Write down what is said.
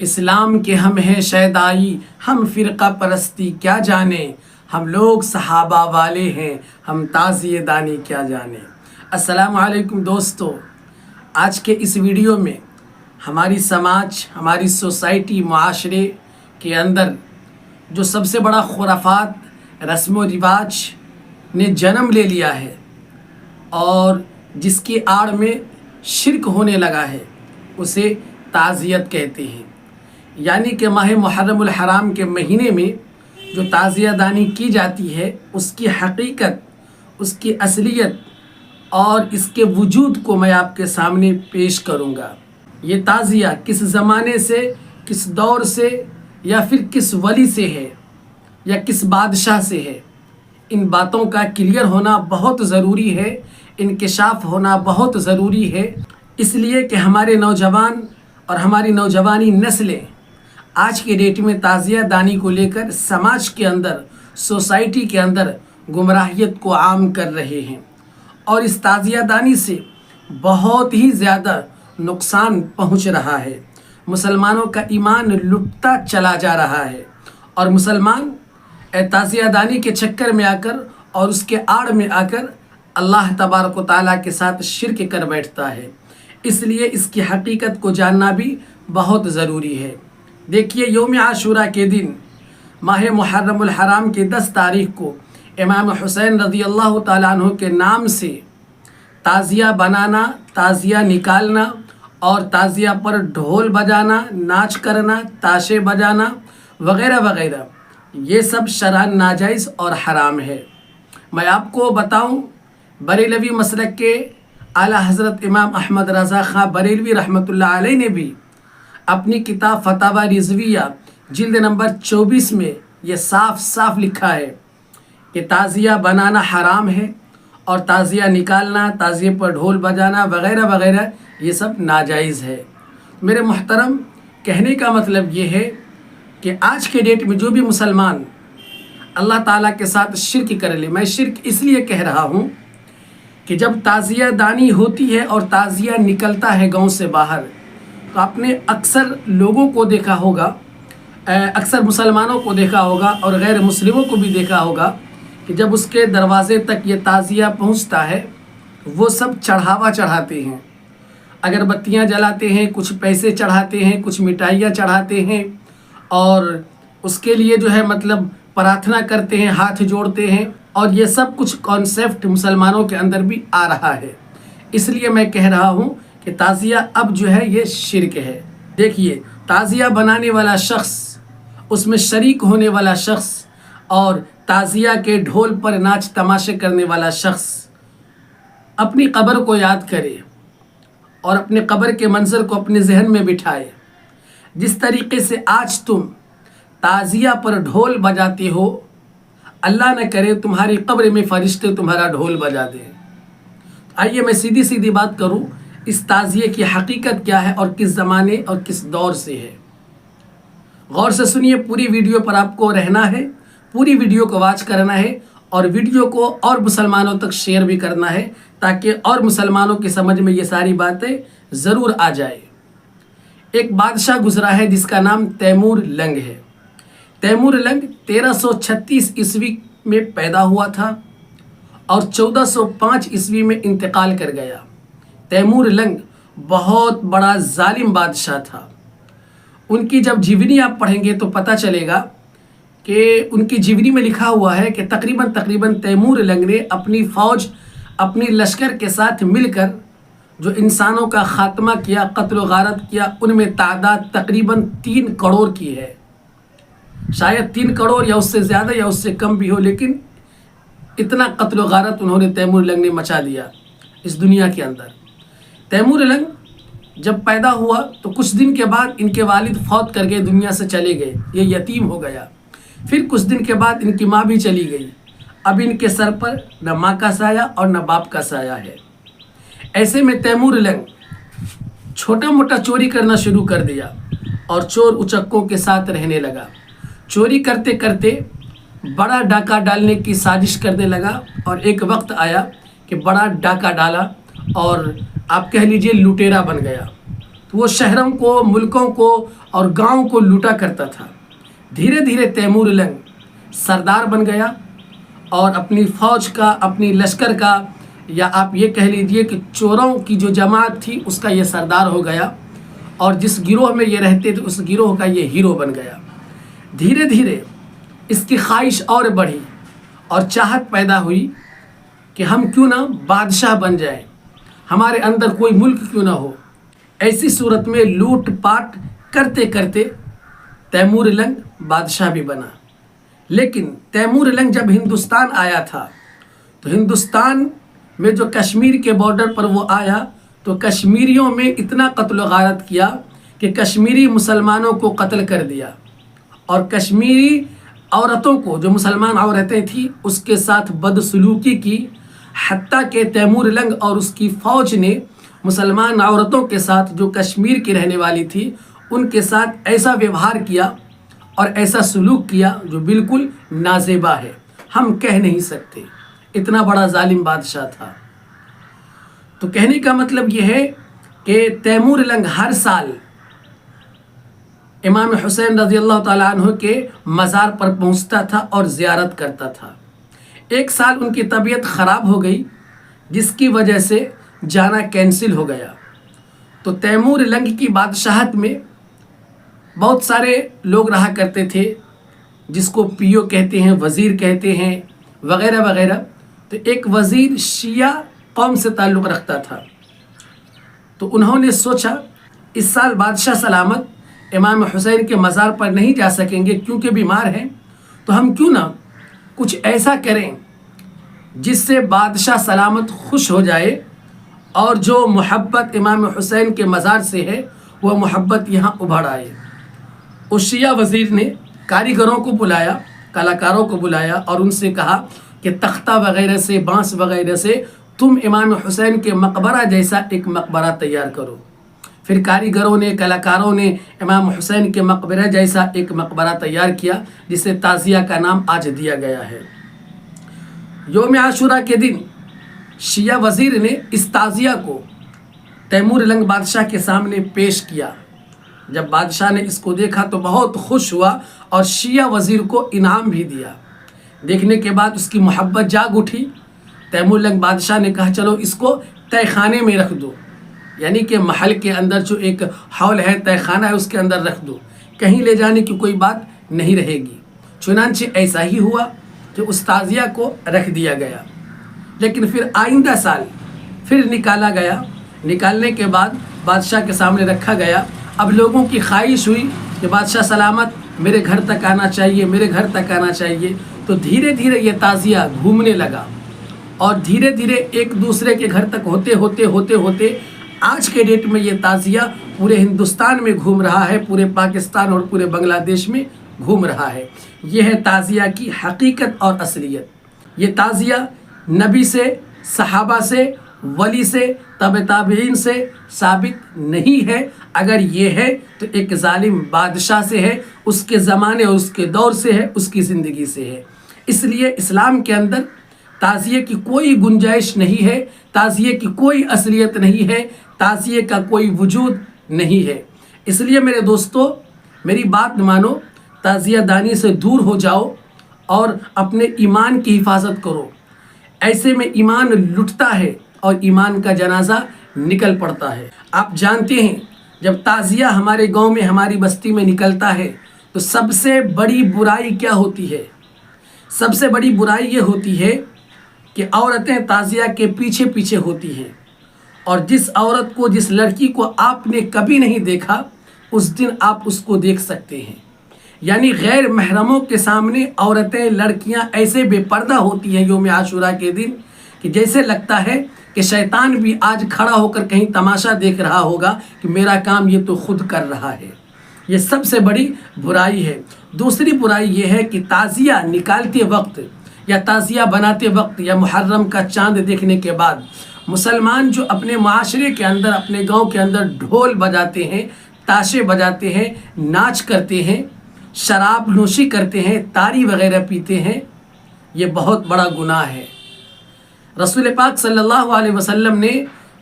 اسلام کے ہم ہیں شیدائی، ہم فرقہ پرستی کیا جانیں، ہم لوگ صحابہ والے ہیں، ہم تعزیہ دانی کیا جانیں۔ السلام علیکم دوستو، آج کے اس ویڈیو میں ہماری سماج، ہماری سوسائٹی، معاشرے کے اندر جو سب سے بڑا خرافات، رسم و رواج نے جنم لے لیا ہے اور جس کی آڑ میں شرک ہونے لگا ہے، اسے تعزیت کہتے ہیں۔ یعنی کہ ماہ محرم الحرام کے مہینے میں جو تعزیہ دانی کی جاتی ہے، اس کی حقیقت، اس کی اصلیت اور اس کے وجود کو میں آپ کے سامنے پیش کروں گا۔ یہ تعزیہ کس زمانے سے، کس دور سے یا پھر کس ولی سے ہے یا کس بادشاہ سے ہے، ان باتوں کا کلیئر ہونا بہت ضروری ہے، انکشاف ہونا بہت ضروری ہے، اس لیے کہ ہمارے نوجوان اور ہماری نوجوانی نسلیں آج کے ڈیٹ میں تعزیہ دانی کو لے کر سماج کے اندر، سوسائٹی کے اندر گمراہیت کو عام کر رہے ہیں، اور اس تعزیہ دانی سے بہت ہی زیادہ نقصان پہنچ رہا ہے۔ مسلمانوں کا ایمان لٹتا چلا جا رہا ہے، اور مسلمان تعزیہ دانی کے چکر میں آ کر اور اس کے آڑ میں آ کر اللہ تبارک و تعالیٰ کے ساتھ شرک کر بیٹھتا ہے۔ اس لیے اس کی حقیقت کو جاننا بھی بہت ضروری ہے۔ دیکھیے، یوم عاشوراء کے دن ماہ محرم الحرام کی 10 تاریخ کو امام حسین رضی اللہ تعالیٰ عنہ کے نام سے تعزیہ بنانا، تعزیہ نکالنا اور تعزیہ پر ڈھول بجانا، ناچ کرنا، تاشے بجانا وغیرہ وغیرہ، یہ سب شرعاً ناجائز اور حرام ہے۔ میں آپ کو بتاؤں، بریلوی مسلک کے اعلیٰ حضرت امام احمد رضا خاں بریلوی رحمۃ اللہ علیہ نے بھی اپنی کتاب فتاوی رضویہ جلد نمبر 24 میں یہ صاف صاف لکھا ہے کہ تعزیہ بنانا حرام ہے اور تعزیہ نکالنا، تعزیہ پر ڈھول بجانا وغیرہ وغیرہ یہ سب ناجائز ہے۔ میرے محترم، کہنے کا مطلب یہ ہے کہ آج کے ڈیٹ میں جو بھی مسلمان اللہ تعالیٰ کے ساتھ شرک کر لے، میں شرک اس لیے کہہ رہا ہوں کہ جب تعزیہ دانی ہوتی ہے اور تعزیہ نکلتا ہے گاؤں سے باہر، تو آپ نے اکثر لوگوں کو دیکھا ہوگا، اکثر مسلمانوں کو دیکھا ہوگا اور غیر مسلموں کو بھی دیکھا ہوگا کہ جب اس کے دروازے تک یہ تعزیہ پہنچتا ہے، وہ سب چڑھاوا چڑھاتے ہیں، اگربتیاں جلاتے ہیں، کچھ پیسے چڑھاتے ہیں، کچھ مٹھائیاں چڑھاتے ہیں، اور اس کے لیے جو ہے مطلب پرارتھنا کرتے ہیں، ہاتھ جوڑتے ہیں، اور یہ سب کچھ کانسیپٹ مسلمانوں کے اندر بھی آ رہا ہے۔ اس لیے میں کہہ رہا ہوں کہ تعزیہ اب جو ہے یہ شرک ہے۔ دیکھیے، تعزیہ بنانے والا شخص، اس میں شریک ہونے والا شخص اور تعزیہ کے ڈھول پر ناچ تماشے کرنے والا شخص اپنی قبر کو یاد کرے اور اپنے قبر کے منظر کو اپنے ذہن میں بٹھائے۔ جس طریقے سے آج تم تعزیہ پر ڈھول بجاتے ہو، اللہ نہ کرے تمہاری قبر میں فرشتے تمہارا ڈھول بجا دیں۔ آئیے میں سیدھی سیدھی بات کروں، اس تعزیے کی حقیقت کیا ہے اور کس زمانے اور کس دور سے ہے۔ غور سے سنیے، پوری ویڈیو پر آپ کو رہنا ہے، پوری ویڈیو کو واچ کرنا ہے، اور ویڈیو کو اور مسلمانوں تک شیئر بھی کرنا ہے تاکہ اور مسلمانوں کی سمجھ میں یہ ساری باتیں ضرور آ جائے۔ ایک بادشاہ گزرا ہے جس کا نام تیمور لنگ ہے۔ تیمور لنگ 1336 عیسوی میں پیدا ہوا تھا اور 1405 عیسوی میں انتقال کر گیا۔ تیمور لنگ بہت بڑا ظالم بادشاہ تھا۔ ان کی جب جیونی آپ پڑھیں گے تو پتہ چلے گا کہ ان کی جیونی میں لکھا ہوا ہے کہ تقریباً تیمور لنگ نے اپنی فوج، اپنی لشکر کے ساتھ مل کر جو انسانوں کا خاتمہ کیا، قتل و غارت کیا، ان میں تعداد تقریباً 3 کروڑ کی ہے۔ شاید 3 کروڑ یا اس سے زیادہ یا اس سے کم بھی ہو، لیکن اتنا قتل و غارت انہوں نے تیمور لنگ نے مچا دیا اس دنیا کے اندر۔ تیمور لنگ جب پیدا ہوا تو کچھ دن کے بعد ان کے والد فوت کر گئے، دنیا سے چلے گئے، یہ یتیم ہو گیا۔ پھر کچھ دن کے بعد ان کی ماں بھی چلی گئی۔ اب ان کے سر پر نہ ماں کا سایہ اور نہ باپ کا سایہ ہے۔ ایسے میں تیمور لنگ چھوٹا موٹا چوری کرنا شروع کر دیا اور چور اچکوں کے ساتھ رہنے لگا۔ چوری کرتے کرتے بڑا ڈاکہ ڈالنے کی سازش کرنے لگا، اور ایک وقت آیا کہ بڑا ڈاکہ ڈالا اور آپ کہہ لیجئے لٹیرا بن گیا۔ وہ شہروں کو، ملکوں کو اور گاؤں کو لوٹا کرتا تھا۔ دھیرے دھیرے تیمور لنگ سردار بن گیا اور اپنی فوج کا، اپنی لشکر کا، یا آپ یہ کہہ لیجئے کہ چوروں کی جو جماعت تھی اس کا یہ سردار ہو گیا، اور جس گروہ میں یہ رہتے تھے اس گروہ کا یہ ہیرو بن گیا۔ دھیرے دھیرے اس کی خواہش اور بڑھی اور چاہت پیدا ہوئی کہ ہم کیوں نہ بادشاہ بن جائیں، ہمارے اندر کوئی ملک کیوں نہ ہو۔ ایسی صورت میں لوٹ پاٹ کرتے کرتے تیمور لنگ بادشاہ بھی بنا۔ لیکن تیمور لنگ جب ہندوستان آیا تھا تو ہندوستان میں جو کشمیر کے بارڈر پر وہ آیا تو کشمیریوں میں اتنا قتل و غارت کیا کہ کشمیری مسلمانوں کو قتل کر دیا، اور کشمیری عورتوں کو، جو مسلمان عورتیں تھیں، اس کے ساتھ بدسلوکی کی، حتیٰ کہ تیمور لنگ اور اس کی فوج نے مسلمان عورتوں کے ساتھ جو کشمیر کی رہنے والی تھی ان کے ساتھ ایسا ویوہار کیا اور ایسا سلوک کیا جو بالکل نازیبا ہے، ہم کہہ نہیں سکتے، اتنا بڑا ظالم بادشاہ تھا۔ تو کہنے کا مطلب یہ ہے کہ تیمور لنگ ہر سال امام حسین رضی اللہ تعالیٰ عنہ کے مزار پر پہنچتا تھا اور زیارت کرتا تھا۔ ایک سال ان کی طبیعت خراب ہو گئی جس کی وجہ سے جانا کینسل ہو گیا۔ تو تیمور لنگ کی بادشاہت میں بہت سارے لوگ رہا کرتے تھے، جس کو پیو کہتے ہیں، وزیر کہتے ہیں، وغیرہ وغیرہ۔ تو ایک وزیر شیعہ قوم سے تعلق رکھتا تھا، تو انہوں نے سوچا اس سال بادشاہ سلامت امام حسین کے مزار پر نہیں جا سکیں گے کیونکہ بیمار ہیں، تو ہم کیوں نہ کچھ ایسا کریں جس سے بادشاہ سلامت خوش ہو جائے، اور جو محبت امام حسین کے مزار سے ہے وہ محبت یہاں ابھر آئے۔ اس شیعہ وزیر نے کاریگروں کو بلایا، کلاکاروں کو بلایا اور ان سے کہا کہ تختہ وغیرہ سے، بانس وغیرہ سے تم امام حسین کے مقبرہ جیسا ایک مقبرہ تیار کرو۔ پھر کاریگروں نے، کلاکاروں نے امام حسین کے مقبرہ جیسا ایک مقبرہ تیار کیا جسے تعزیہ کا نام آج دیا گیا ہے۔ یوم عاشوراء کے دن شیعہ وزیر نے اس تعزیہ کو تیمور لنگ بادشاہ کے سامنے پیش کیا۔ جب بادشاہ نے اس کو دیکھا تو بہت خوش ہوا اور شیعہ وزیر کو انعام بھی دیا۔ دیکھنے کے بعد اس کی محبت جاگ اٹھی۔ تیمور لنگ بادشاہ نے کہا چلو اس کو تہہ خانے میں رکھ دو، یعنی کہ محل کے اندر جو ایک ہال ہے، تہہ خانہ ہے، اس کے اندر رکھ دو، کہیں لے جانے کی کوئی بات نہیں رہے گی۔ چنانچہ ایسا ہی ہوا کہ اس تعزیہ کو رکھ دیا گیا۔ لیکن پھر آئندہ سال پھر نکالا گیا، نکالنے کے بعد بادشاہ کے سامنے رکھا گیا۔ اب لوگوں کی خواہش ہوئی کہ بادشاہ سلامت میرے گھر تک آنا چاہیے، میرے گھر تک آنا چاہیے۔ تو دھیرے دھیرے یہ تعزیہ گھومنے لگا اور دھیرے دھیرے ایک دوسرے کے گھر تک ہوتے آج کے ڈیٹ میں یہ تعزیہ پورے ہندوستان میں گھوم رہا ہے، پورے پاکستان اور پورے بنگلہ دیش میں گھوم رہا ہے۔ یہ ہے تعزیہ کی حقیقت اور اصلیت۔ یہ تعزیہ نبی سے، صحابہ سے، ولی سے، تابعین سے ثابت نہیں ہے۔ اگر یہ ہے تو ایک ظالم بادشاہ سے ہے، اس کے زمانے اور اس کے دور سے ہے، اس کی زندگی سے ہے۔ اس لیے اسلام کے اندر تعزیے کی کوئی گنجائش نہیں ہے، تعزیے کی کوئی اصلیت نہیں ہے، تعزیے کا کوئی وجود نہیں ہے۔ اس لیے میرے دوستو، میری بات مانو، تعزیہ دانی سے دور ہو جاؤ اور اپنے ایمان کی حفاظت کرو۔ ایسے میں ایمان لٹتا ہے اور ایمان کا جنازہ نکل پڑتا ہے۔ آپ جانتے ہیں جب تعزیہ ہمارے گاؤں میں، ہماری بستی میں نکلتا ہے تو سب سے بڑی برائی کیا ہوتی ہے؟ سب سے بڑی برائی یہ ہوتی ہے کہ عورتیں تعزیہ کے پیچھے پیچھے ہوتی ہیں، اور جس عورت کو، جس لڑکی کو آپ نے کبھی نہیں دیکھا، اس دن آپ اس کو دیکھ سکتے ہیں۔ یعنی غیر محرموں کے سامنے عورتیں، لڑکیاں ایسے بے پردہ ہوتی ہیں یوم عاشوراء کے دن کہ جیسے لگتا ہے کہ شیطان بھی آج کھڑا ہو کر کہیں تماشا دیکھ رہا ہوگا کہ میرا کام یہ تو خود کر رہا ہے۔ یہ سب سے بڑی برائی ہے۔ دوسری برائی یہ ہے کہ تعزیہ نکالتے وقت یا تعزیہ بناتے وقت یا محرم کا چاند دیکھنے کے بعد مسلمان جو اپنے معاشرے کے اندر، اپنے گاؤں کے اندر ڈھول بجاتے ہیں، تاشے بجاتے ہیں، ناچ کرتے ہیں، شراب نوشی کرتے ہیں، تاری وغیرہ پیتے ہیں، یہ بہت بڑا گناہ ہے۔ رسول پاک صلی اللہ علیہ وسلم نے